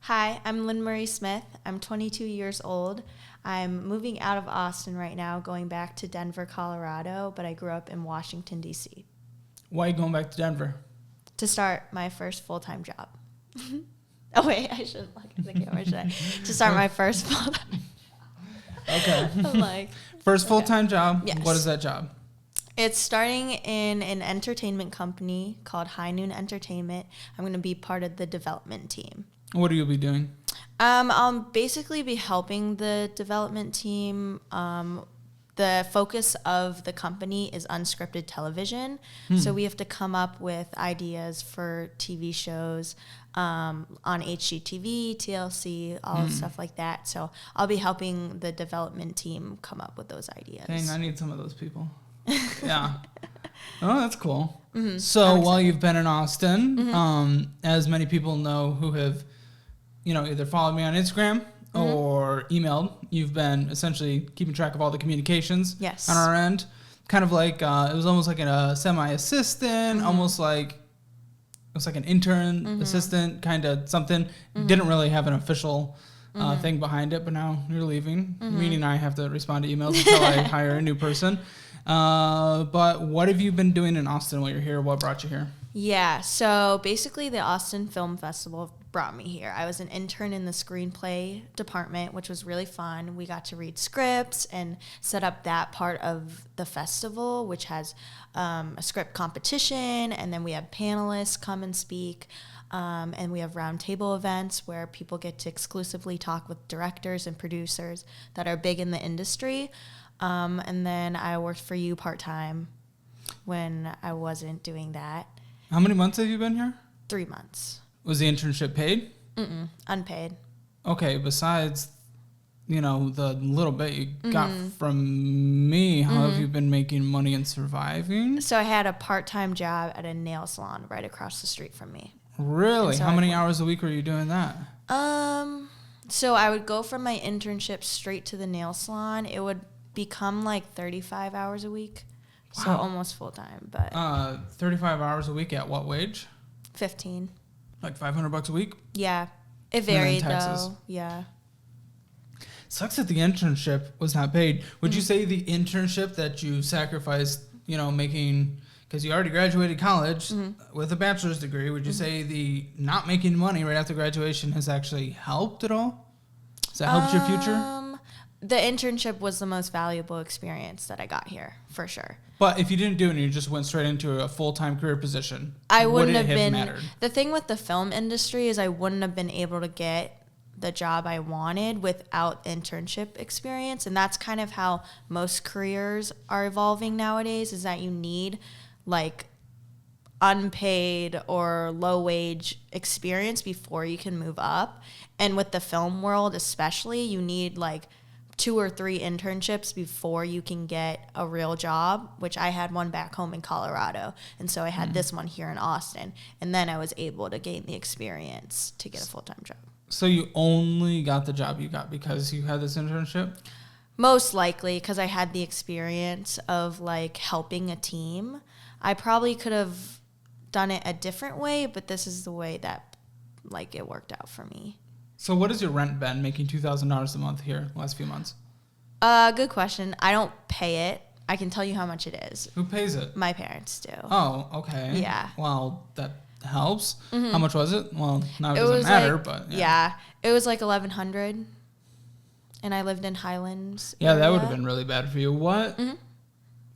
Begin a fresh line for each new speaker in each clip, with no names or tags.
Hi, I'm Lynn Marie Smith. I'm 22 years old. I'm moving out of Austin right now, going back to Denver, Colorado, but I grew up in Washington, D.C.
Why are you going back to Denver?
To start my first full-time job. Oh, wait, I shouldn't look at the camera, should I? To start my first full-time
Okay.
I'm like,
First full-time job.
Yes.
What is that job?
It's starting in an entertainment company called High Noon Entertainment. I'm going to be part of the development team.
What will you be doing?
I'll basically be helping the development team. The focus of the company is unscripted television. So we have to come up with ideas for TV shows on HGTV, TLC, all stuff like that. So I'll be helping the development team come up with those ideas.
Dang, I need some of those people. Yeah. Oh, that's cool.
Mm-hmm.
So while you've been in Austin, as many people know who have, either followed me on Instagram or emailed, you've been essentially keeping track of all the communications on our end. Kind of like, it was almost like a semi-assistant, almost like, it was like an intern assistant, kind of something. Didn't really have an official thing behind it, but now you're leaving, meaning I have to respond to emails until I hire a new person. But what have you been doing in Austin while you're here? What brought you here?
Yeah, so basically the Austin Film Festival brought me here. I was an intern in the screenplay department, which was really fun. We got to read scripts and set up that part of the festival, which has a script competition, and then we have panelists come and speak, and we have roundtable events where people get to exclusively talk with directors and producers that are big in the industry. And then I worked for you part-time when I wasn't doing that.
How many months have you been here?
3 months.
Was the internship paid?
Unpaid.
Okay, besides, the little bit you got from me, how have you been making money and surviving?
So I had a part-time job at a nail salon right across the street from me.
Really?
So
how many hours a week were you doing that?
So I would go from my internship straight to the nail salon. It would become like 35 hours a week. Wow. So almost full-time, but
35 hours a week at what wage?
15.
Like $500 a week?
Yeah. It varied though. Yeah.
Sucks that the internship was not paid. Would you say the internship that you sacrificed, making, because you already graduated college with a bachelor's degree, would you say the not making money right after graduation has actually helped at all? Has that helped your future?
The internship was the most valuable experience that I got here, for sure.
But if you didn't do it and you just went straight into a full-time career position,
I wouldn't have been
mattered?
The thing with the film industry is I wouldn't have been able to get the job I wanted without internship experience. And that's kind of how most careers are evolving nowadays, is that you need like unpaid or low wage experience before you can move up. And with the film world especially, you need like 2 or 3 internships before you can get a real job, which I had one back home in Colorado. And so I had this one here in Austin. And then I was able to gain the experience to get a full-time job.
So you only got the job you got because you had this internship?
Most likely, because I had the experience of like helping a team. I probably could have done it a different way, but this is the way that like it worked out for me.
So what has your rent been, making $2,000 a month here the last few months?
Good question. I don't pay it. I can tell you how much it is.
Who pays it?
My parents do.
Oh, okay.
Yeah.
Well, that helps. How much was it? Well, now it doesn't matter,
like,
but
yeah. It was like $1,100, and I lived in Highlands.
Yeah, that would have been really bad for you. What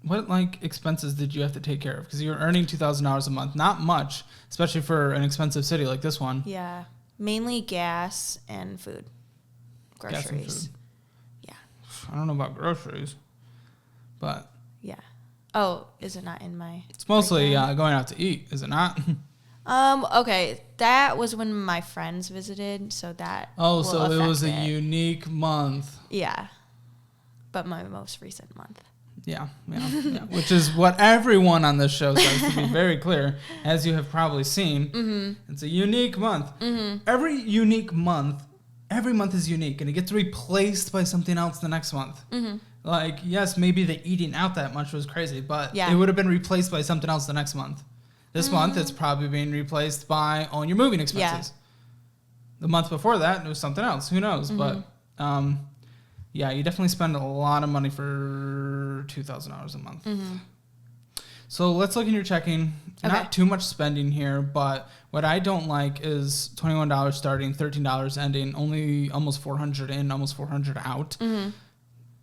like expenses did you have to take care of? Because you're earning $2,000 a month, not much, especially for an expensive city like this one.
Yeah. Mainly gas and food. Groceries.
Gas and food.
Yeah.
I don't know about groceries, but
yeah. Oh, is it not in my...
It's mostly going out to eat, is it not?
Okay. That was when my friends visited, so that
Oh, so it was a unique month.
Yeah. But my most recent month.
Yeah. Which is what everyone on this show says, to be very clear, as you have probably seen. It's a unique month. Every month is unique, and it gets replaced by something else the next month. Like, yes, maybe the eating out that much was crazy, but it would have been replaced by something else the next month. This month, it's probably being replaced by all your moving expenses. the month before that, it was something else. Who knows? But yeah, you definitely spend a lot of money for $2,000 a month. So let's look in your checking. Okay. Not too much spending here, but what I don't like is $21 starting, $13 ending, only almost $400 in, almost $400 out.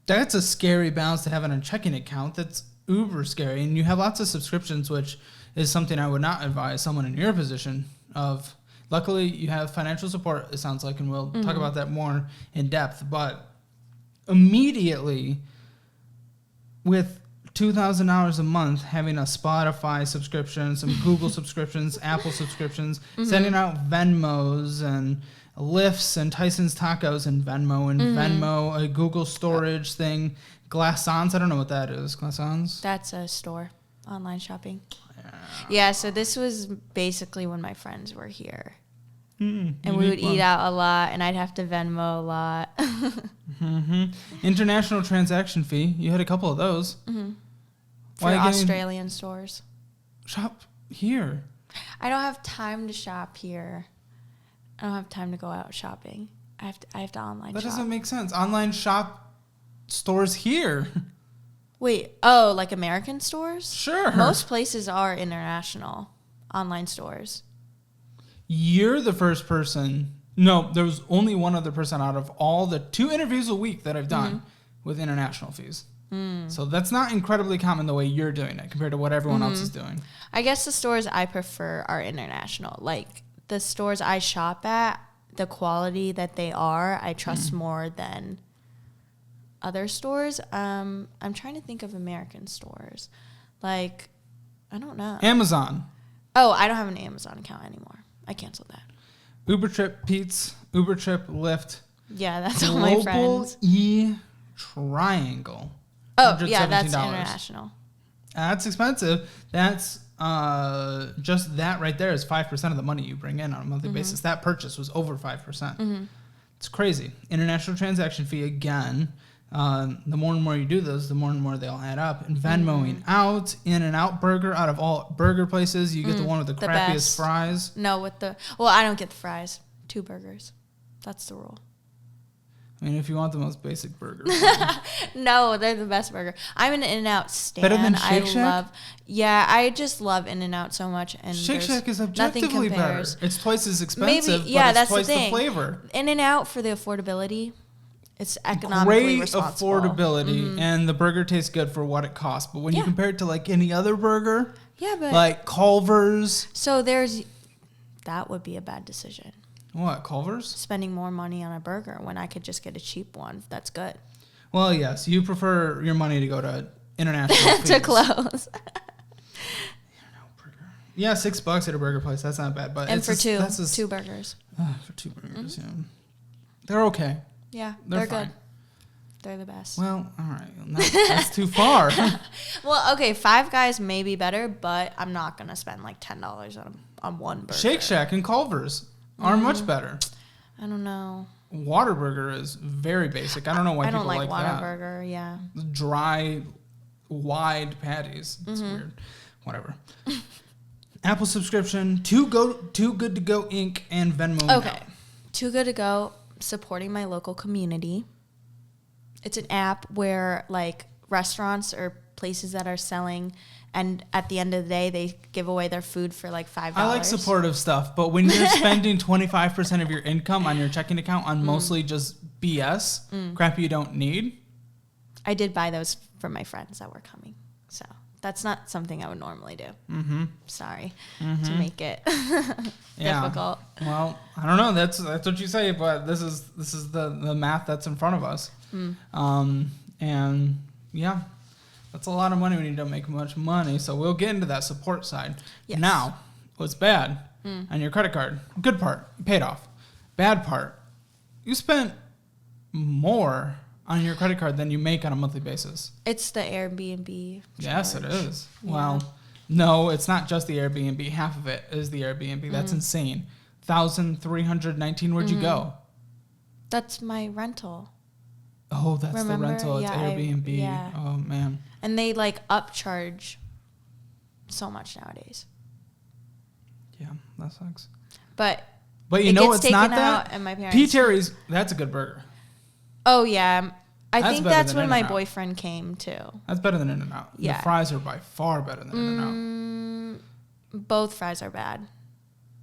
That's a scary balance to have in a checking account. That's uber scary. And you have lots of subscriptions, which is something I would not advise someone in your position of. Luckily, you have financial support, it sounds like, and we'll talk about that more in depth. But immediately, with $2,000 a month, having a Spotify subscription, some Google subscriptions, Apple subscriptions, sending out Venmos and Lyfts and Tyson's Tacos and Venmo Venmo, a Google storage thing, Glassons. I don't know what that is. Glassons?
That's a store, online shopping. Yeah, so this was basically when my friends were here. And we would eat out a lot, and I'd have to Venmo a lot.
International transaction fee. You had a couple of those.
For Australian stores.
Shop here.
I don't have time to shop here. I don't have time to go out shopping. I have to online shop.
That doesn't make sense. Online shop stores here.
Wait, like American stores?
Sure.
Most places are international online stores.
You're the first person. No, there was only one other person out of all the 2 interviews a week that I've done with international fees. So that's not incredibly common the way you're doing it compared to what everyone else is doing.
I guess the stores I prefer are international. Like the stores I shop at, the quality that they are, I trust more than other stores. I'm trying to think of American stores. Like, I don't know.
Amazon.
Oh, I don't have an Amazon account anymore. I canceled that.
Uber Trip, Pete's, Uber Trip, Lyft.
Yeah, that's all my friends.
Global Triangle.
Oh, yeah, that's international.
That's expensive. That's just that right there is 5% of the money you bring in on a monthly basis. That purchase was over 5%. It's crazy. International transaction fee again. The more and more you do those, the more and more they'll add up. And Venmoing out, In-N-Out Burger, out of all burger places, you get the one with the crappiest best fries.
No, I don't get the fries. 2 burgers. That's the rule.
I mean, if you want the most basic burger.
No, they're the best burger. I'm an In-N-Out stan.
Better than Shake Shack?
I just love In-N-Out so much. And
Shake Shack is objectively better. It's twice as expensive,
but it's
that's twice the
flavor. In-N-Out for the affordability. It's economically responsible.
Great affordability, and the burger tastes good for what it costs. But when you compare it to like any other burger, like Culver's.
So that would be a bad decision.
What, Culver's?
Spending more money on a burger when I could just get a cheap one. That's good.
Well, yes, you prefer your money to go to international
to close.
Yeah, $6 at a burger place. That's not bad. But
and for two burgers.
For 2 burgers, yeah. They're okay.
Yeah, they're good. They're the best.
Well, all right. That's too far.
Well, okay, Five Guys may be better, but I'm not going to spend like $10 on one burger.
Shake Shack and Culver's are much better.
I don't know.
Whataburger is very basic. I don't know why people like that.
I don't like Whataburger, yeah.
Dry, wide patties. It's weird. Whatever. Apple subscription, Too Good To Go Inc. and Venmo.
Okay. Too Good To Go, supporting my local community. It's an app where like restaurants or places that are selling, and at the end of the day, they give away their food for like $5.
I like supportive stuff, but when you're spending 25% of your income on your checking account on mostly just BS, crap you don't need.
I did buy those for my friends that were coming, so that's not something I would normally do. Sorry to make it difficult.
Well, I don't know. That's what you say, but this is the math that's in front of us. And yeah. That's a lot of money when you don't make much money. So we'll get into that support side. Yes. Now, what's bad on your credit card? Good part, you paid off. Bad part, you spent more on your credit card than you make on a monthly basis.
It's the Airbnb charge.
Yes, it is. Yeah. Well, no, it's not just the Airbnb. Half of it is the Airbnb. That's insane. 1,319. Where'd you go?
That's my rental.
Oh, that's the rental. It's Airbnb.
Yeah.
Oh, man.
And they like upcharge so much nowadays.
Yeah, that sucks.
But
But you know it's not that?
At my parents'
P. Terry's, that's a good burger.
Oh, yeah. I think that's when my
In-N-Out.
boyfriend came, too.
That's better than In-N-Out.
Yeah.
The fries are by far better than In-N-Out.
Both fries are bad.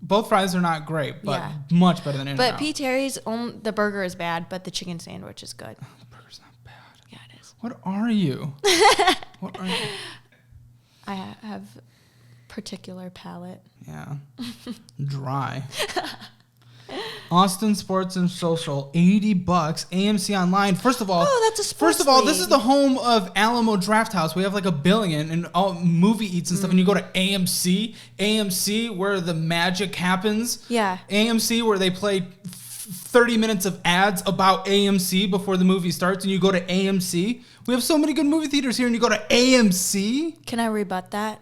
Both fries are not great, but much better than In-N-Out.
But P. Terry's, the burger is bad, but the chicken sandwich is good.
Oh, the burger's not bad.
Yeah, it is.
What are you? What are you?
I have particular palate.
Yeah. Dry. Austin Sports and Social, $80. AMC Online. First of all,
that's a sports
First of all,
league.
this is the home of Alamo Drafthouse. We have like 1 billion and all movie eats and stuff. And you go to AMC where the magic happens.
Yeah.
AMC where they play 30 minutes of ads about AMC before the movie starts, and you go to AMC. We have so many good movie theaters here, and you go to AMC.
Can I rebut that?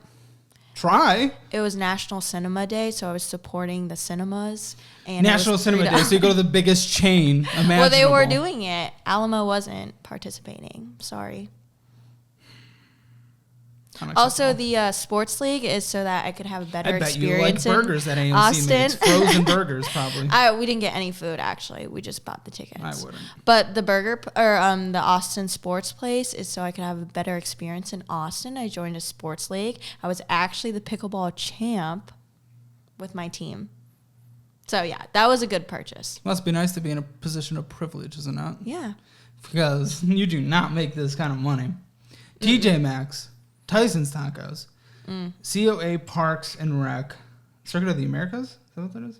Try.
It was National Cinema Day, so I was supporting the cinemas. And
National Cinema Day, so you go to the biggest chain imaginable.
Well, they were doing it. Alamo wasn't participating. Sorry. Also, the sports league is so that I could have a better experience.
You like burgers that AMC
Austin.
makes. Frozen burgers, probably.
We didn't get any food, actually. We just bought the tickets.
I wouldn't.
But the the Austin sports place is so I could have a better experience in Austin. I joined a sports league. I was actually the pickleball champ with my team. So, yeah, that was a good purchase.
Must be nice to be in a position of privilege, isn't it?
Yeah.
Because you do not make this kind of money. TJ Maxx, Tyson's Tacos, COA Parks and Rec, Circuit of the Americas? Is that what that is?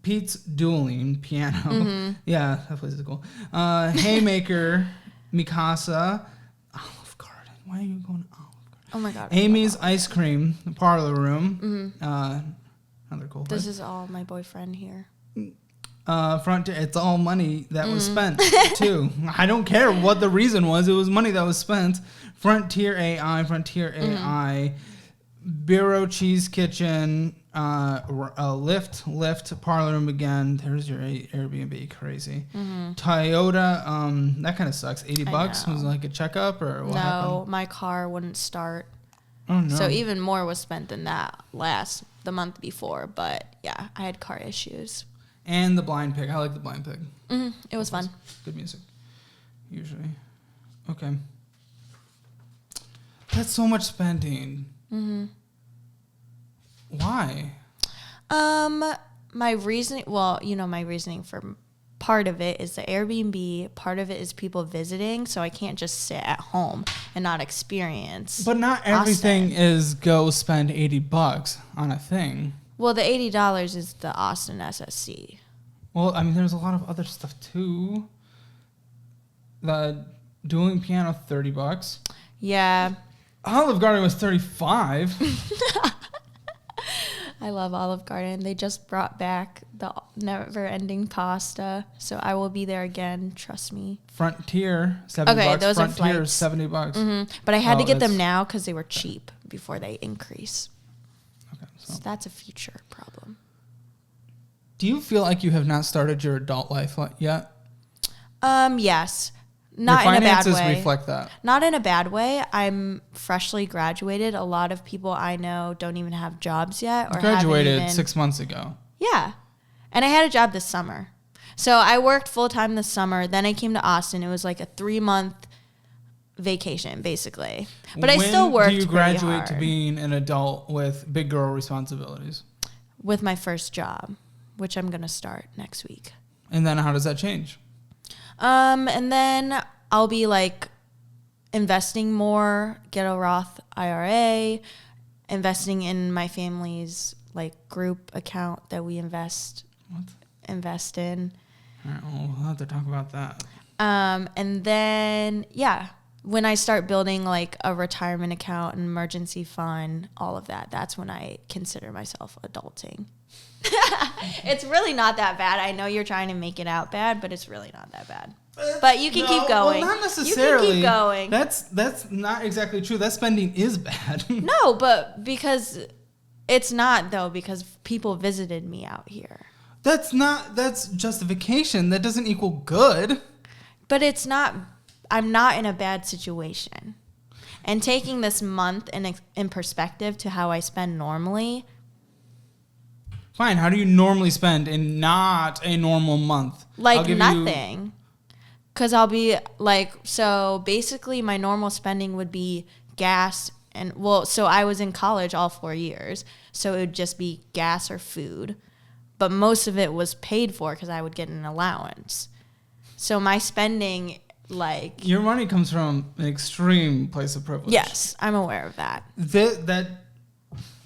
Pete's Dueling Piano. Yeah, that place is cool. Haymaker, Mikasa, Olive Garden. Why are you going to Olive Garden?
Oh, my God.
Amy's Ice Cream, the Parlor Room. Another cool place.
This is all my boyfriend here.
Frontier, it's all money that was spent too. I don't care what the reason was. It was money that was spent. Frontier AI, Bureau Cheese Kitchen, Lyft, Parlor Room again. There's your Airbnb, crazy. Toyota, that kind of sucks. $80 was like a checkup or what happened?
No, my car wouldn't start.
Oh no.
So even more was spent than that the month before. But yeah, I had car issues.
And the Blind Pig. I like the Blind Pig.
It was fun.
Good music, usually. Okay. That's so much spending. Why?
My reasoning. Well, my reasoning for part of it is the Airbnb. Part of it is people visiting. So I can't just sit at home and not experience.
But not everything is go spend $80 on a thing.
Well, the $80 is the Austin SSC.
Well, I mean, there's a lot of other stuff too. The Dueling Piano, $30.
Yeah.
Olive Garden was $35.
I love Olive Garden. They just brought back the never-ending pasta, so I will be there again. Trust me.
Frontier, $70.
Okay, those
Frontier,
are flights.
$70.
But I had to get them now because they were cheap before they increase.
Okay,
So that's a future problem.
Do you feel like you have not started your adult life yet?
Yes. Not in a bad way.
Your finances reflect that.
Not in a bad way. I'm freshly graduated. A lot of people I know don't even have jobs yet. Or
graduated 6 months ago.
Yeah. And I had a job this summer. So I worked full-time this summer. Then I came to Austin. It was like a 3-month vacation, basically. But I still worked
pretty hard. When do you graduate to
hard.
being an adult with big girl responsibilities?
With my first job, which I'm going to start next week.
And then how does that change?
And then I'll be like investing more, get a Roth IRA, investing in my family's like group account that we invest in.
All right, well, we'll have to talk about that.
And then, yeah, when I start building like a retirement account, an emergency fund, all of that, that's when I consider myself adulting. It's really not that bad. I know you're trying to make it out bad, but it's really not that bad. But you can keep going.
Well, not necessarily.
You can keep going.
That's not exactly true. That spending is bad.
No, but because it's not though, because people visited me out here.
That's justification. That doesn't equal good.
But it's not. I'm not in a bad situation. And taking this month in perspective to how I spend normally.
Fine. How do you normally spend in not a normal month?
Like nothing. Because I'll be like, so basically my normal spending would be gas and, well, so I was in college all 4 years. So it would just be gas or food. But most of it was paid for because I would get an allowance. So my spending, like...
Your money comes from an extreme place of privilege.
Yes, I'm aware of that.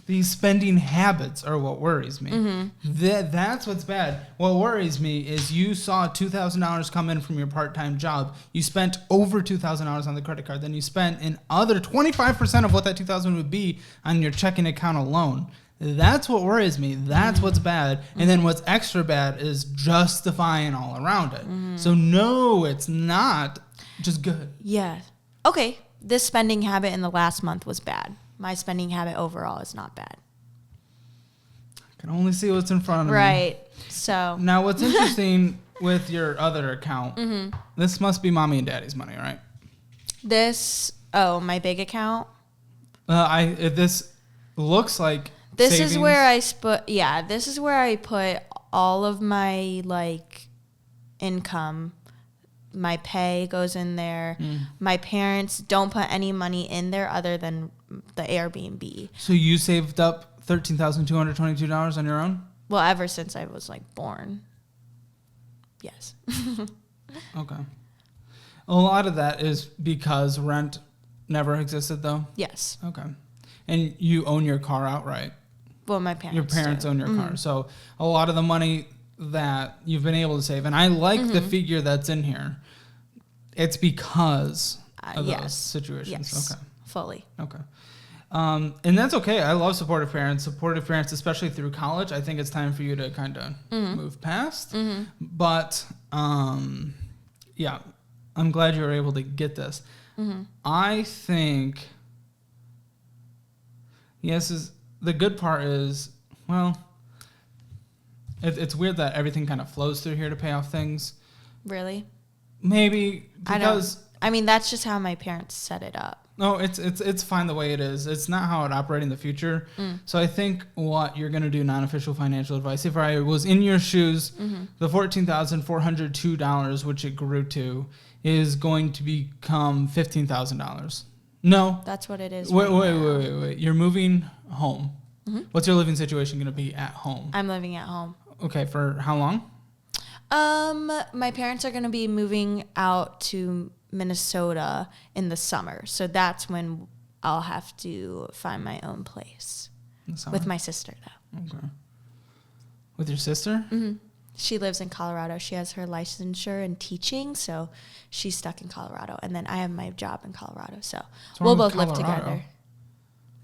These spending habits are what worries me.
Mm-hmm.
That's what's bad. What worries me is you saw $2,000 come in from your part-time job. You spent over $2,000 on the credit card. Then you spent another 25% of what that $2,000 would be on your checking account alone. That's what worries me. That's what's bad. And then what's extra bad is justifying all around it. So no, it's not just good.
Yeah. Okay. This spending habit in the last month was bad. My spending habit overall is not bad.
I can only see what's in front of me.
Right. So
now what's interesting with your other account, this must be mommy and daddy's money, right?
My big account.
This looks like
this
savings.
is where this is where I put all of my like income. My pay goes in there. My parents don't put any money in there other than the Airbnb.
So you saved up $13,222 on your own?
Well, ever since I was like born. Yes.
Okay. A lot of that is because rent never existed though?
Yes.
Okay. And you own your car outright?
Well, my parents
Your parents
do.
own your car. So a lot of the money that you've been able to save, and I like the figure that's in here, it's because of those situations.
Yes.
Okay.
Fully.
Okay. And that's okay. I love supportive parents, especially through college. I think it's time for you to kind of move past. But yeah, I'm glad you were able to get this. I think, the good part is, well, it's weird that everything kind of flows through here to pay off things.
Really?
Maybe because
I mean, that's just how my parents set it up.
No, it's fine the way it is. It's not how it operates in the future. So I think what you're going to do, non-official financial advice, if I was in your shoes, the $14,402, which it grew to, is going to become $15,000. No.
That's what it is.
Wait. You're moving home. What's your living situation going to be at home?
I'm living at home.
Okay, for how long?
My parents are going to be moving out to Minnesota in the summer. So that's when I'll have to find my own place. With my sister, though.
Okay. With your sister?
She lives in Colorado. She has her licensure in teaching, so she's stuck in Colorado. And then I have my job in Colorado, so we'll both live together.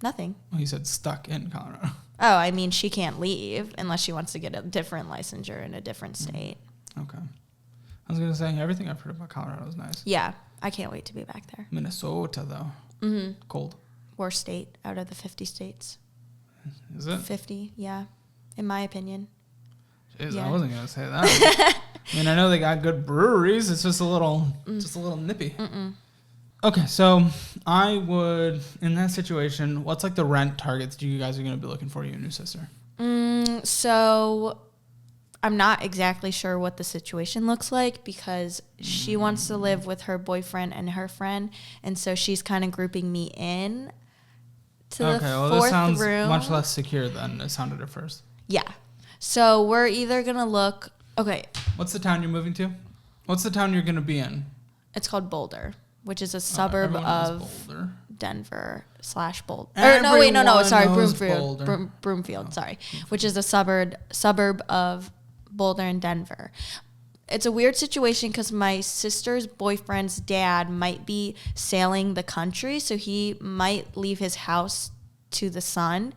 Nothing.
Well, you said stuck in Colorado.
Oh, I mean, she can't leave unless she wants to get a different licensure in a different state.
Okay. I was going to say, everything I've heard about Colorado is nice.
Yeah, I can't wait to be back there.
Minnesota, though. Cold.
Worst state out of the 50 states.
Is it?
50, yeah, in my opinion.
Jeez,
Yeah.
I wasn't going to say that. I mean, I know they got good breweries. It's just a little nippy. Okay, so I would, in that situation, what's like the rent targets you guys are going to be looking for, you and your sister?
So I'm not exactly sure what the situation looks like because she wants to live with her boyfriend and her friend, and so she's kind of grouping me in to the fourth
this sounds
room.
much less secure than it sounded at first.
Yeah. So we're either going to look... Okay.
What's the town you're moving to? What's the town you're going to be in?
It's called Boulder, which is a suburb of Denver / Boulder. Broomfield, sorry. Which is a suburb of Boulder and Denver. It's a weird situation because my sister's boyfriend's dad might be sailing the country, so he might leave his house to the sun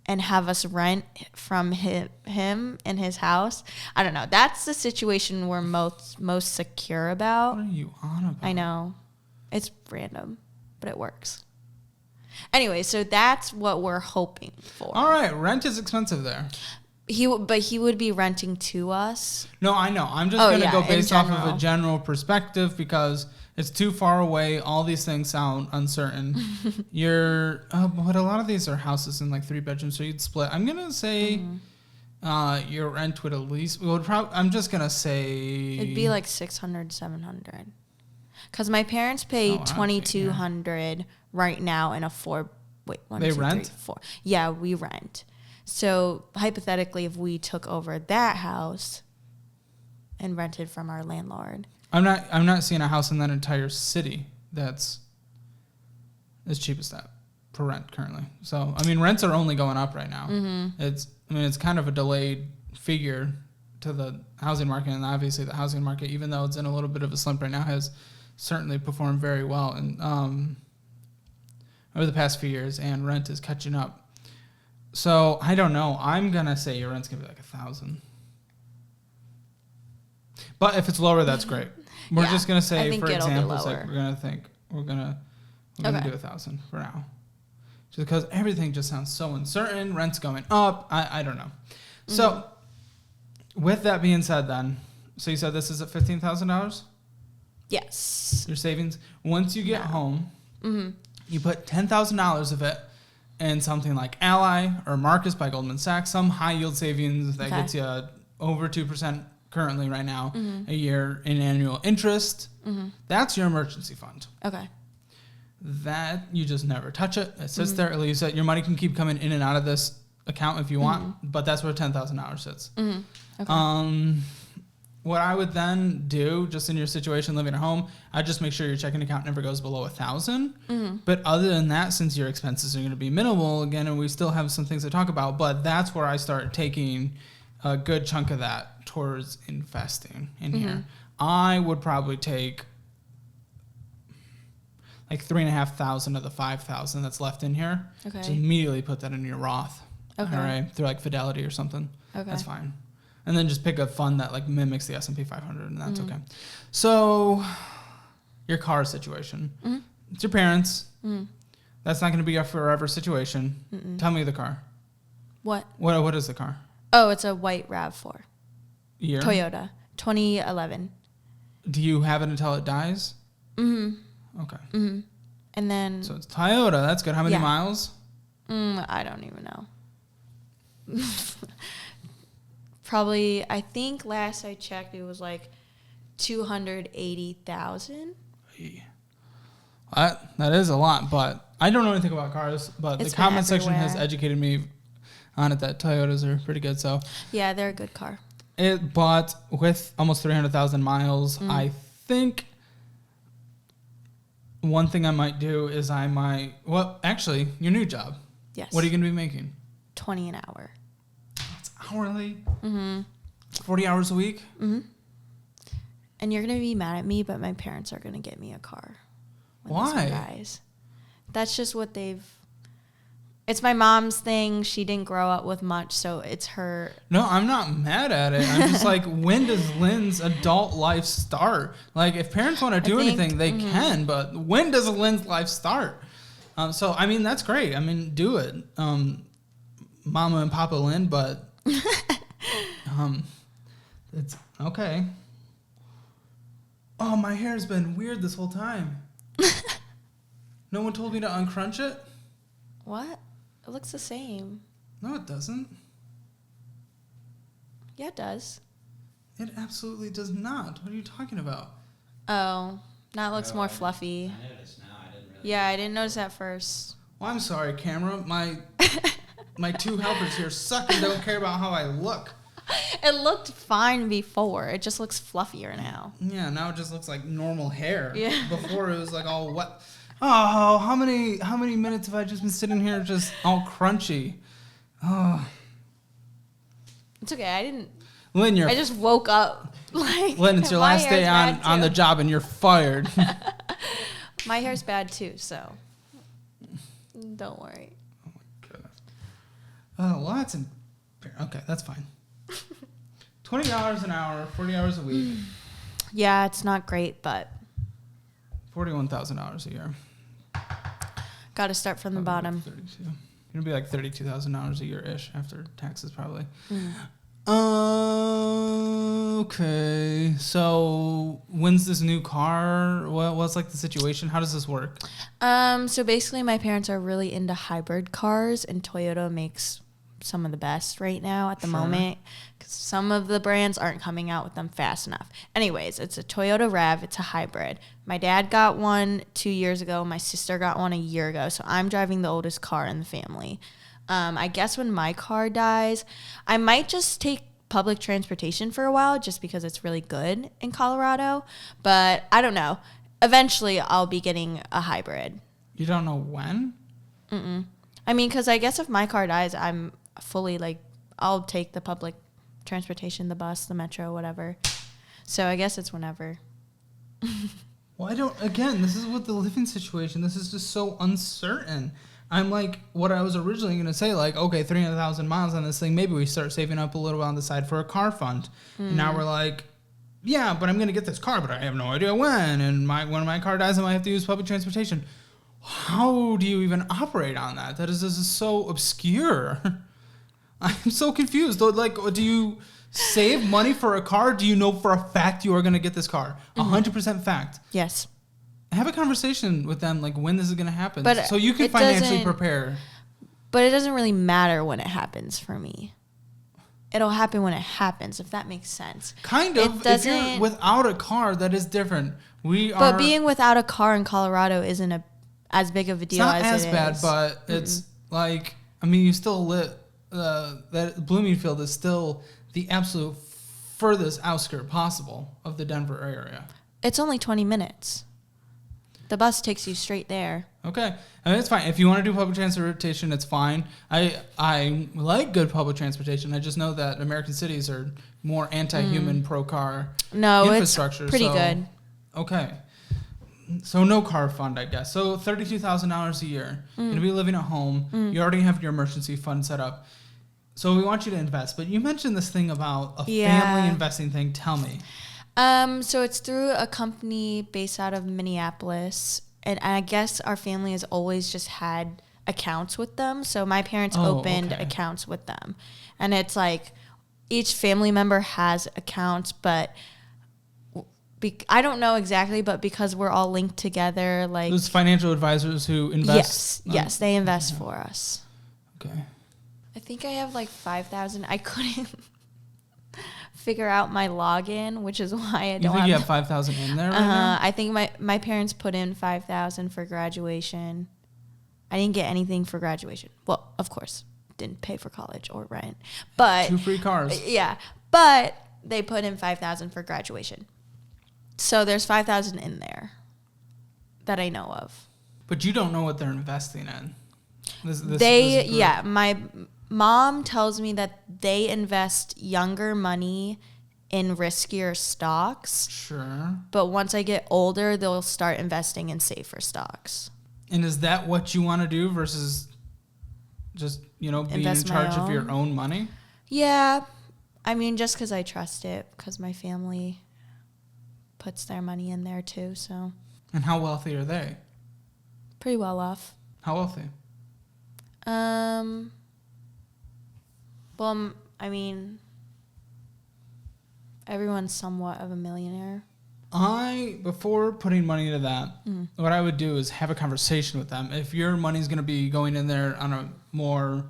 and have us rent from him in his house. I don't know. That's the situation we're most secure about.
What are you on about?
I know. It's random, but it works. Anyway, so that's what we're hoping for.
All right. Rent is expensive there.
He would be renting to us.
No, I know. I'm just going to go based off of a general perspective because it's too far away. All these things sound uncertain. But a lot of these are houses in like 3 bedrooms, so you'd split. I'm going to say Your rent would at least I'm just gonna say
it'd be like 600, 700. Because my parents pay $2,200 right now in a 4. Wait, 1,
they
2,
rent?
3, 4. Yeah, we rent. So hypothetically, if we took over that house and rented from our landlord,
I'm not seeing a house in that entire city that's as cheap as that for rent currently. So I mean, rents are only going up right now. Mm-hmm. It's kind of a delayed figure to the housing market, and obviously the housing market, even though it's in a little bit of a slump right now, has certainly performed very well and over the past few years, and rent is catching up. So I don't know. I'm gonna say your rent's gonna be like $1,000. But if it's lower, that's great. We're just gonna say, for example's sake, we're gonna do $1,000 for now, just because everything just sounds so uncertain. Rent's going up. I don't know. Mm-hmm. So with that being said, then, so you said this is at $15,000.
Yes.
Your savings. Once you get home, you put $10,000 of it in something like Ally or Marcus by Goldman Sachs, some high yield savings that gets you over 2% currently right now a year in annual interest. That's your emergency fund.
Okay.
That you just never touch it. It sits there. At least your money can keep coming in and out of this account if you want, but that's where $10,000 sits. Okay. What I would then do, just in your situation living at home, I'd just make sure your checking account never goes below $1,000. But other than that, since your expenses are going to be minimal again, and we still have some things to talk about, but that's where I start taking a good chunk of that towards investing in here. I would probably take like $3,500 of the $5,000 that's left in here. Okay. Just immediately put that in your Roth. Okay. All right, through like Fidelity or something. Okay. That's fine. And then just pick a fund that like mimics the S&P 500, and that's okay. So your car situation. It's your parents. That's not going to be a forever situation. Tell me the car.
What
is the car?
Oh, it's a white RAV4.
Year?
Toyota, 2011.
Do you have it until it dies? Okay.
And then...
So it's Toyota. That's good. How many miles?
I don't even know. Probably, I think last I checked, it was like 280,000.
That is a lot, but I don't know anything about cars, but the comment section has educated me on it that Toyotas are pretty good. So
yeah, they're a good car.
But with almost 300,000 miles, I think one thing I might do is actually, your new job.
Yes.
What are you going to be making?
$20 an hour.
That's hourly? 40 hours a week?
And you're going to be mad at me, but my parents are going to get me a car.
Why?
Dies. That's just what it's my mom's thing. She didn't grow up with much, so it's her.
No, I'm not mad at it. I'm just like, when does Lynn's adult life start? Like, if parents want to do anything, they can, but when does Lynn's life start? So, I mean, that's great. I mean, do it. Mama and Papa Lynn, but it's okay. Oh, my hair's been weird this whole time. No one told me to uncrunch it?
What? It looks the same.
No, it doesn't.
Yeah, it does.
It absolutely does not. What are you talking about?
Oh, now it looks more fluffy.
I noticed now. I didn't really.
Yeah, I didn't notice at first.
Well, I'm sorry, camera. My two helpers here suck and don't care about how I look.
It looked fine before. It just looks fluffier now.
Yeah, now it just looks like normal hair.
Yeah.
Before it was like all wet. Oh, how many minutes have I just been sitting here just all crunchy? Oh.
It's okay. I didn't.
Lynn,
I just woke up.
Lynn, it's your last day on the job and you're fired.
My hair's bad too, so don't worry.
Oh my goodness. Oh, well, okay, that's fine. $20 an hour, 40 hours a week.
Yeah, it's not great, but
$41,000 a year.
Got to start from the bottom.
32. It'll be like $32,000 a year-ish after taxes, probably. Okay. So when's this new car? What's like the situation? How does this work?
So basically, my parents are really into hybrid cars, and Toyota makes some of the best right now at the moment, because some of the brands aren't coming out with them fast enough. Anyways, it's a Toyota RAV. It's a hybrid. My dad got one 2 years ago. My sister got one a year ago. So I'm driving the oldest car in the family. I guess when my car dies, I might just take public transportation for a while just because it's really good in Colorado. But I don't know. Eventually, I'll be getting a hybrid.
You don't know when?
Mm-mm. I mean, because I guess if my car dies, I'm fully like, I'll take the public transportation, the bus, the metro, whatever. So I guess it's whenever.
Well, again, this is with the living situation. This is just so uncertain. I'm like, what I was originally going to say, like, okay, 300,000 miles on this thing. Maybe we start saving up a little bit on the side for a car fund. And now we're like, yeah, but I'm going to get this car, but I have no idea when. And when my car dies, I might have to use public transportation. How do you even operate on that? This is so obscure. I'm so confused. Like, do you save money for a car? Do you know for a fact you are going to get this car? 100% fact.
Yes.
Have a conversation with them, like, when this is going to happen,
but
so you can financially prepare.
But it doesn't really matter when it happens for me. It'll happen when it happens, if that makes sense.
Kind of. If you're without a car, that is different.
But being without a car in Colorado isn't as big of a deal as it is.
It's not as bad, but it's like, I mean, you still live, that Bloomingfield is still the absolute furthest outskirt possible of the Denver area.
It's only 20 minutes. The bus takes you straight there.
Okay. I mean, it's fine. If you want to do public transportation, it's fine. I like good public transportation. I just know that American cities are more anti-human, pro-car infrastructure.
It's pretty good.
Okay. So no car fund, I guess. So $32,000 a year. You're going to be living at home. You already have your emergency fund set up. So we want you to invest. But you mentioned this thing about a family investing thing. Tell me.
So it's through a company based out of Minneapolis. And I guess our family has always just had accounts with them. So my parents opened accounts with them. And it's like each family member has accounts, but I don't know exactly, but because we're all linked together, like
those financial advisors who invest.
Yes, they invest for us.
Okay.
I think I have like 5,000. I couldn't figure out my login, which is why I don't.
You think you have 5,000 in there right now?
I think my parents put in 5,000 for graduation. I didn't get anything for graduation. Well, of course, didn't pay for college or rent, but
2 free cars.
Yeah, but they put in 5,000 for graduation. So there's 5,000 in there that I know of.
But you don't know what they're investing in.
My mom tells me that they invest younger money in riskier stocks.
Sure.
But once I get older, they'll start investing in safer stocks.
And is that what you want to do versus just, being in charge of your own money?
Yeah. I mean, just because I trust it, because my family puts their money in there too, so.
And how wealthy are they?
Pretty well off.
How wealthy?
Well, I mean, everyone's somewhat of a millionaire.
Before putting money into that, what I would do is have a conversation with them. If your money's going to be going in there on a more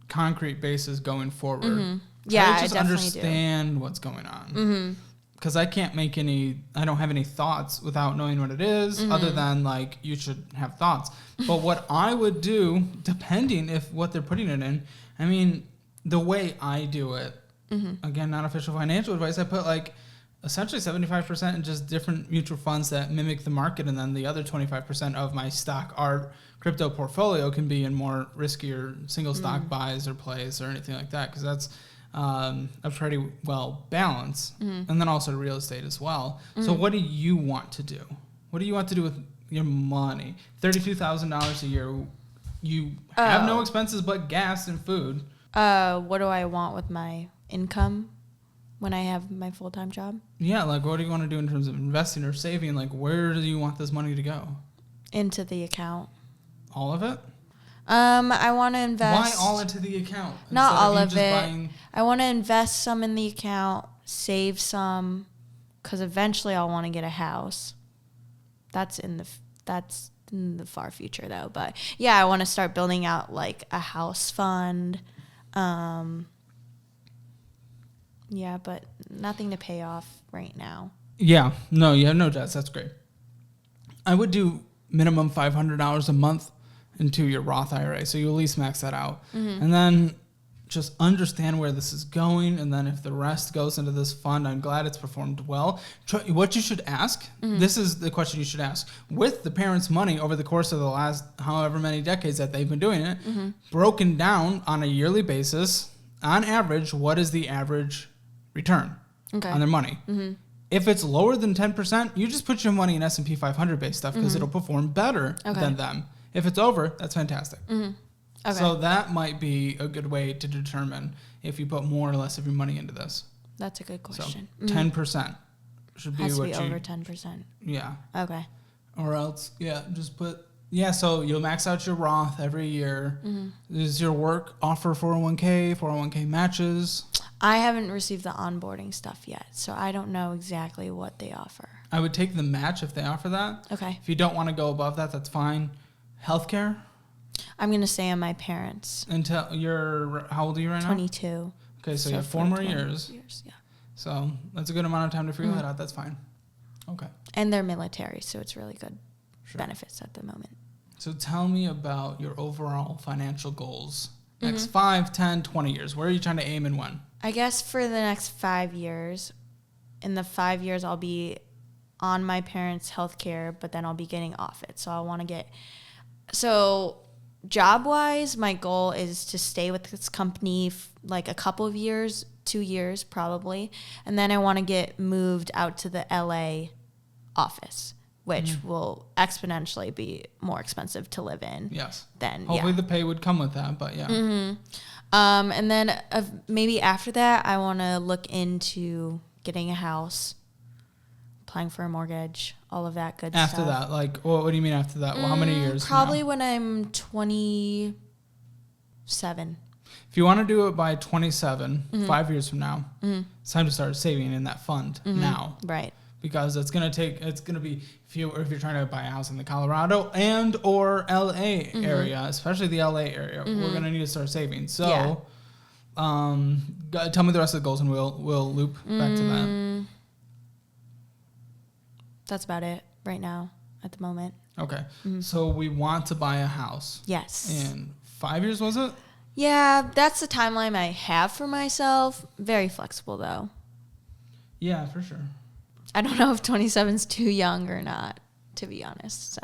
concrete basis going forward,
yeah,
I just
definitely
understand what's going on. Because I don't have any thoughts without knowing what it is, other than like you should have thoughts. But what I would do, depending if what they're putting it in, I mean, the way I do it, again, not official financial advice, I put like essentially 75% in just different mutual funds that mimic the market, and then the other 25% of my stock or crypto portfolio can be in more riskier single stock buys or plays or anything like that, because that's a pretty well balance, and then also real estate as well. So what do you want to do? What do you want to do with your money? $32,000 a year. You have no expenses but gas and food.
What do I want with my income when I have my full-time job?
Yeah, like what do you want to do in terms of investing or saving? Like where do you want this money to go?
Into the account.
All of it?
I want to invest.
Why all into the account?
Not all of it. I want to invest some in the account, save some, because eventually I'll want to get a house. That's in the far future though. But yeah, I want to start building out like a house fund. Yeah, but nothing to pay off right now.
Yeah, no, you have no debts. That's great. I would do minimum $500 a month into your Roth IRA, so you at least max that out, and then just understand where this is going. And then if the rest goes into this fund, I'm glad it's performed well. What you should ask, this is the question you should ask, with the parents' money over the course of the last however many decades that they've been doing it, broken down on a yearly basis, on average, what is the average return on their money? If it's lower than 10%, you just put your money in S&P 500 based stuff because it'll perform better than them. If it's over, that's fantastic. Okay. So that might be a good way to determine if you put more or less of your money into this.
That's a good question.
So 10% should be
has to
what
be
you...
over 10%.
Yeah.
Okay.
Or else, just put... Yeah, so you'll max out your Roth every year. Does your work offer 401k matches?
I haven't received the onboarding stuff yet, so I don't know exactly what they offer.
I would take the match if they offer that.
Okay.
If you don't want to go above that, that's fine. Healthcare?
I'm going to stay on my parents.
Until you're... How old are you right
22.
now? Okay, so you have 4 more years.
Yeah.
So that's a good amount of time to figure that out. That's fine. Okay.
And they're military, so it's really good benefits at the moment.
So tell me about your overall financial goals. Next 5, 10, 20 years. Where are you trying to aim and when?
I guess for the next 5 years, in the 5 years, I'll be on my parents' health care, but then I'll be getting off it. So I want to get... So job-wise, my goal is to stay with this company like a couple of years, 2 years probably. And then I want to get moved out to the LA office, which will exponentially be more expensive to live in.
Yes.
Then,
hopefully the pay would come with that, but yeah.
And then maybe after that, I want to look into getting a house, applying for a mortgage, all of that good stuff.
After that, like, what do you mean after that? Well, how many years?
Probably when I'm 27.
If you want to do it by 27, 5 years from now, it's time to start saving in that fund now.
Right.
Because it's going to be, if you're trying to buy a house in the Colorado and or LA area, especially the LA area, we're going to need to start saving. So, tell me the rest of the goals and we'll loop back to that.
That's about it right now at the moment.
Okay. So we want to buy a house.
Yes.
In 5 years, was it?
Yeah, that's the timeline I have for myself. Very flexible though.
Yeah, for sure.
I don't know if 27 is too young or not, to be honest. So.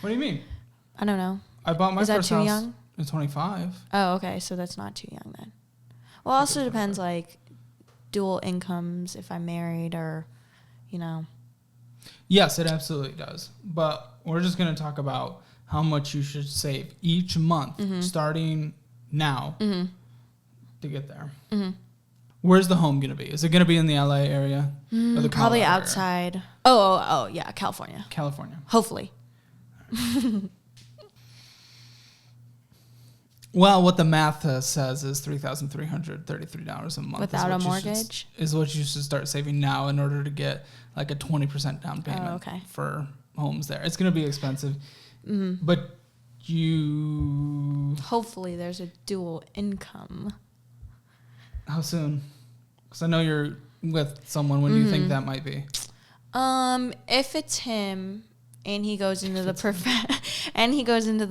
What do you mean?
I don't know.
I bought my first
too
house
young?
at 25.
Oh, okay. So that's not too young then. Well, also depends like dual incomes if I'm married or,
Yes, it absolutely does. But we're just going to talk about how much you should save each month starting now to get there. Where's the home going to be? Is it going to be in the LA area? Or the
probably
Colorado
outside. Area? Oh, yeah, California.
California.
Hopefully.
Well, what the math says is $3,333 a month.
Without a mortgage?
Is what you should start saving now in order to get like a 20% down payment for homes there. It's going to be expensive. But you...
Hopefully there's a dual income.
How soon? Because I know you're with someone. When do you think that might be?
If it's him and he goes into the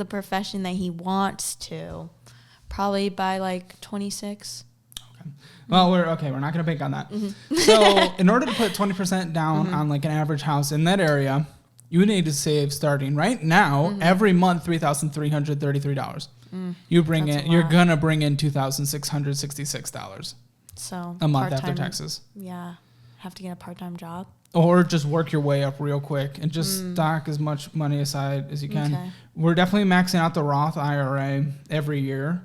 profession that he wants to, probably by like 26.
Okay. Well, we're not going to bank on that. So, in order to put 20% down on like an average house in that area, you need to save starting right now every month $3,333. You're gonna bring in $2,666.
So
a month after taxes.
Yeah, have to get a part-time job.
Or just work your way up real quick and just stock as much money aside as you can. Okay. We're definitely maxing out the Roth IRA every year.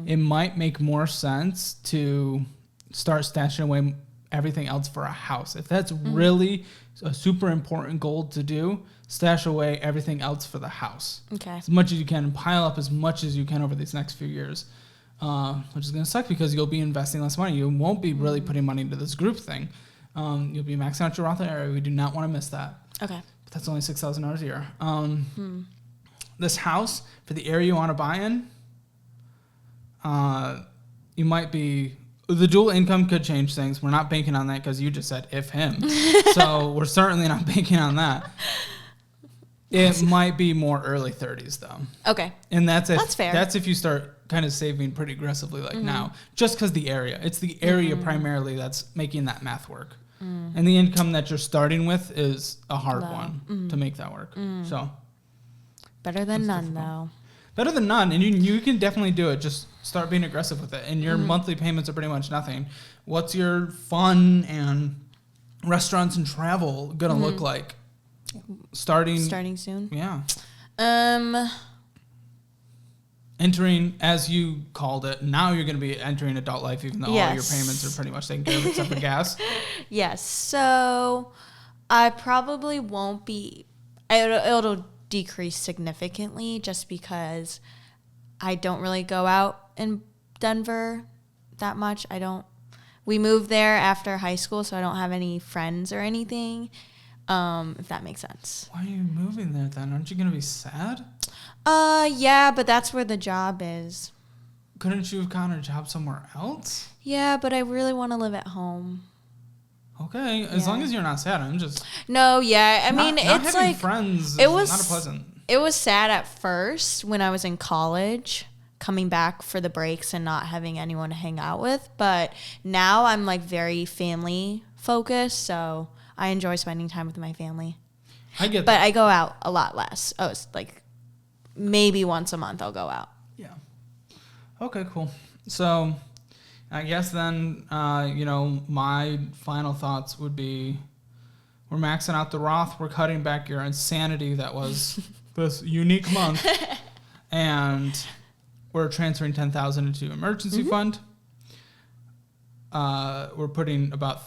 It might make more sense to start stashing away everything else for a house. If that's really a super important goal to do, stash away everything else for the house. Okay. As much as you can and pile up as much as you can over these next few years. Which is going to suck because you'll be investing less money. You won't be really putting money into this group thing. You'll be maxing out your Roth IRA. We do not want to miss that.
Okay.
But that's only $6,000 a year. this house for the area you want to buy in, you might be, the dual income could change things. We're not banking on that because you just said if him. So we're certainly not banking on that. It might be more early 30s though.
Okay.
And that's
fair.
That's if you start kind of saving pretty aggressively like now, just because the area. It's the area primarily that's making that math work. And the income that you're starting with is a hard one to make that work. So
better than none though.
Better than none, and you can definitely do it. Just start being aggressive with it, and your monthly payments are pretty much nothing. What's your fun and restaurants and travel gonna look like? Starting soon. Yeah. Entering, as you called it, now you're gonna be entering adult life, even though all your payments are pretty much taken care of except for gas.
Yes. So I probably won't be. It'll decrease significantly just because I don't really go out in Denver that much. We moved there after high school, so I don't have any friends or anything, if that makes sense.
Why are you moving there then? Aren't you going to be sad?
Yeah, but that's where the job is.
Couldn't you have gotten a job somewhere else?
Yeah, but I really want to live at home.
Okay, as long as you're not sad, I'm just...
No, yeah, I mean,
not
it's
having
like...
friends
it was
not a pleasant...
It was sad at first when I was in college, coming back for the breaks and not having anyone to hang out with. But now I'm like very family focused, so I enjoy spending time with my family.
I get that.
But I go out a lot less. Oh, it's like maybe once a month I'll go out.
Yeah. Okay, cool. So I guess then, my final thoughts would be we're maxing out the Roth. We're cutting back your insanity that was this unique month. And we're transferring $10,000 into emergency fund. We're putting about,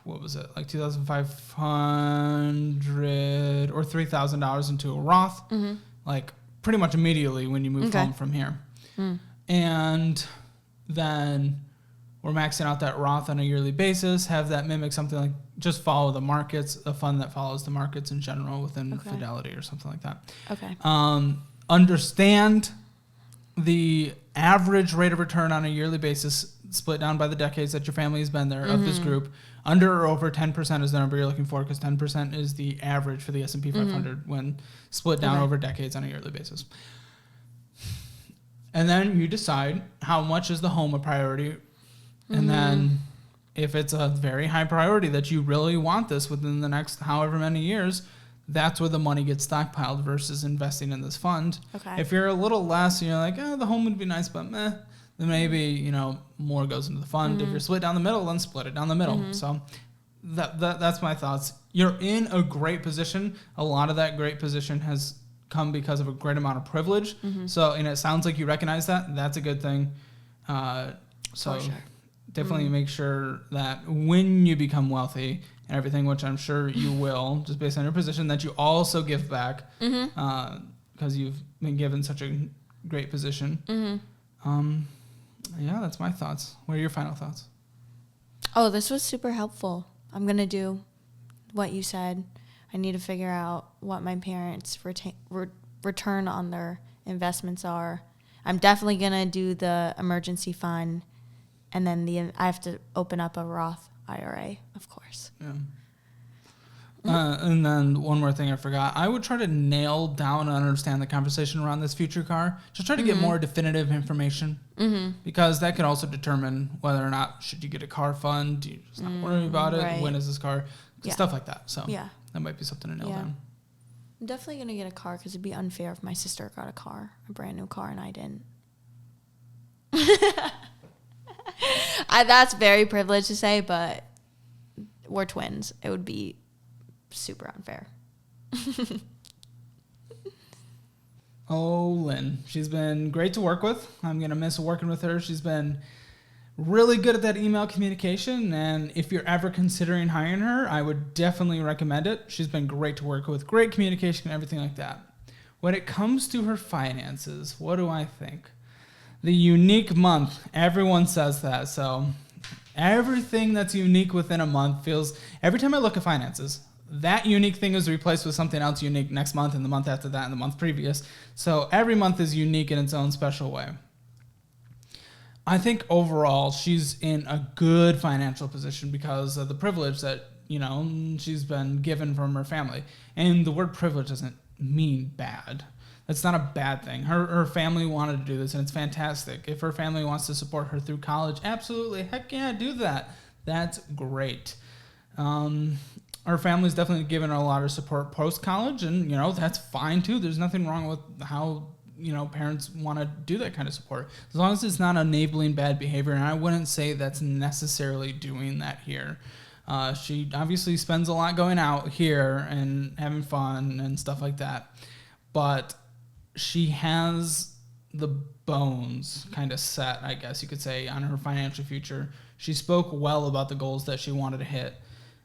like $2,500 or $3,000 into a Roth, like pretty much immediately when you move home from here. And then we're maxing out that Roth on a yearly basis, have that mimic something like just follow the markets, a fund that follows the markets in general within Fidelity or something like that. Okay. Understand the average rate of return on a yearly basis split down by the decades that your family has been there of this group. Under or over 10% is the number you're looking for because 10% is the average for the S&P 500 when split down over decades on a yearly basis. And then you decide how much is the home a priority. And then if it's a very high priority that you really want this within the next however many years, that's where the money gets stockpiled versus investing in this fund. Okay. If you're a little less and you're like, the home would be nice, but meh, then maybe, more goes into the fund. If you're split down the middle, then split it down the middle. So that's my thoughts. You're in a great position. A lot of that great position has come because of a great amount of privilege. So, and it sounds like you recognize that. That's a good thing. So definitely make sure that when you become wealthy and everything, which I'm sure you will, just based on your position, that you also give back because you've been given such a great position. Yeah, that's my thoughts. What are your final thoughts?
Oh, this was super helpful. I'm going to do what you said. I need to figure out what my parents' return on their investments are. I'm definitely going to do the emergency fund, and then I have to open up a Roth IRA, of course.
Yeah. And then one more thing I forgot. I would try to nail down and understand the conversation around this future car. Just try to get more definitive information because that could also determine whether or not should you get a car fund. Do you just not worry about it? Right. When is this car? Stuff like that. So that might be something to nail down.
I'm definitely going to get a car because it'd be unfair if my sister got a brand new car, and I didn't. That's very privileged to say, but we're twins. It would be super unfair.
Lynn. She's been great to work with. I'm going to miss working with her. She's been really good at that email communication, and if you're ever considering hiring her, I would definitely recommend it. She's been great to work with, great communication and everything like that. When it comes to her finances, what do I think? The unique month, everyone says that, so everything that's unique within a month feels, every time I look at finances, that unique thing is replaced with something else unique next month and the month after that and the month previous. So every month is unique in its own special way. I think overall she's in a good financial position because of the privilege that, she's been given from her family. And the word privilege doesn't mean bad. That's not a bad thing. Her family wanted to do this, and it's fantastic. If her family wants to support her through college, absolutely, heck yeah, do that. That's great. Her family's definitely given her a lot of support post-college, and, that's fine, too. There's nothing wrong with how, parents want to do that kind of support. As long as it's not enabling bad behavior, and I wouldn't say that's necessarily doing that here. She obviously spends a lot going out here and having fun and stuff like that. But she has the bones kind of set, I guess you could say, on her financial future. She spoke well about the goals that she wanted to hit.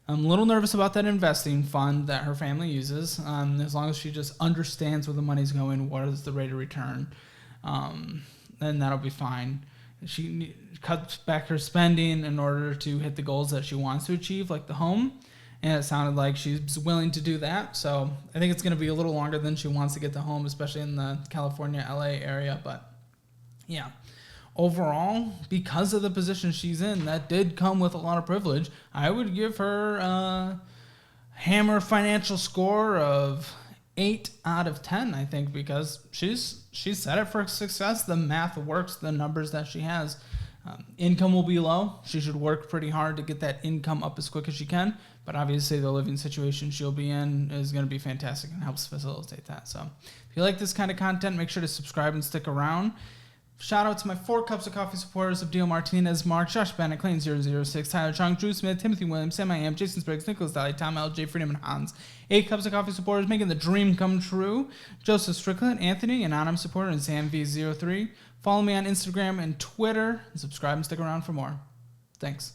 I'm a little nervous about that investing fund that her family uses. As long as she just understands where the money's going, what is the rate of return, then that'll be fine. She cuts back her spending in order to hit the goals that she wants to achieve, like the home. And it sounded like she's willing to do that. So I think it's going to be a little longer than she wants to get the home, especially in the California, LA area. But yeah, overall, because of the position she's in, that did come with a lot of privilege. I would give her a hammer financial score of 8 out of 10, I think, because she's set it for success. The math works, the numbers that she has. Income will be low. She should work pretty hard to get that income up as quick as she can. But obviously the living situation she'll be in is going to be fantastic and helps facilitate that. So if you like this kind of content, make sure to subscribe and stick around. Shout out to my 4 Cups of Coffee supporters of Dio Martinez, Mark, Josh Bennett, Clayton 006, Tyler Chung, Drew Smith, Timothy Williams, Sam I Am, Jason Spriggs, Nicholas Daly, Tom L, Jay Freedom, and Hans. 8 Cups of Coffee supporters making the dream come true. Joseph Strickland, Anthony, Anonymous supporter, and Sam V03. Follow me on Instagram and Twitter, and subscribe and stick around for more. Thanks.